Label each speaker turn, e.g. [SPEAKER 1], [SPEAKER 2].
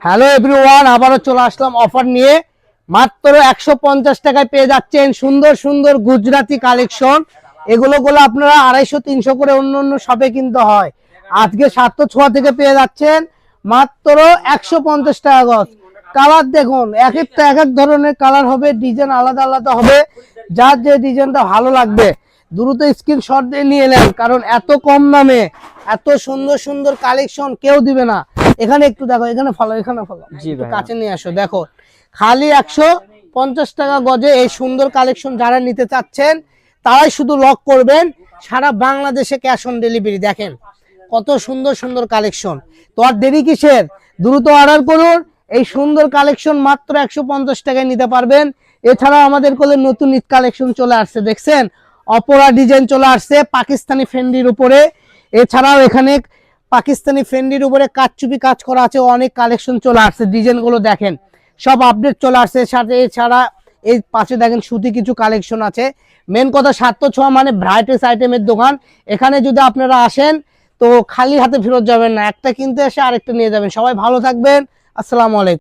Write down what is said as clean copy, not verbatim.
[SPEAKER 1] Hello everyone, আবারও চলে আসলাম offer নিয়ে। মাত্র 150 টাকায় পেয়ে যাচ্ছেন সুন্দর সুন্দর গুজরাটি কালেকশন। এগুলো আপনারা 250-300 করে অন্য অন্য শপে কিনতে হয়। আজকে 706 থেকে পেয়ে যাচ্ছেন মাত্র 150 টাকা গজ। কালার দেখুন, এক একটা এক এক ধরনের কালার হবে, ডিজাইন আলাদা আলাদা হবে। যার যে ডিজাইনটা ভালো লাগবে দ্রুত স্ক্রিনশট দিয়ে নিয়ে নেন, কারণ এত কম দামে এত সুন্দর সুন্দর কালেকশন কেউ দিবে না। এখানে একটু দেখো, এখানে ফলো, এখানে ফলো, কাছে নিয়ে আসো। দেখো খালি 150 টাকা গজে এই সুন্দর কালেকশন যারা নিতে চাচ্ছেন তারাই শুধু লক করবেন। সারা বাংলাদেশে ক্যাশ অন ডেলিভারি। দেখেন কত সুন্দর সুন্দর কালেকশন। তো আর দেরি কিসের, দ্রুত অর্ডার করুন। এই সুন্দর কালেকশন মাত্র 150 টাকায় নিতে পারবেন। এছাড়া আমাদের কোলে নতুন ঈদ কালেকশন চলে আসছে, দেখছেন অপরা ডিজাইন চলে আসছে পাকিস্তানি ফেন্ডির উপরে। এছাড়াও এখানে পাকিস্তানি ফেন্ডির উপরে কাচচুপি কাজ করা আছে, অনেক কালেকশন চলে আসছে। ডিজাইন গুলো দেখেন সব আপডেট চলে আসছে। সাথে এছাড়া এই পাশে দেখেন সুতি কিছু কালেকশন আছে। মেন কথা 706 মানে ভ্যারাইটিস আইটেমের দোকান। এখানে যদি আপনারা আসেন তো খালি হাতে ফেরত যাবেন না, একটা কিনতে এসে আরেকটা নিয়ে যাবেন। সবাই ভালো থাকবেন, আসসালামু আলাইকুম।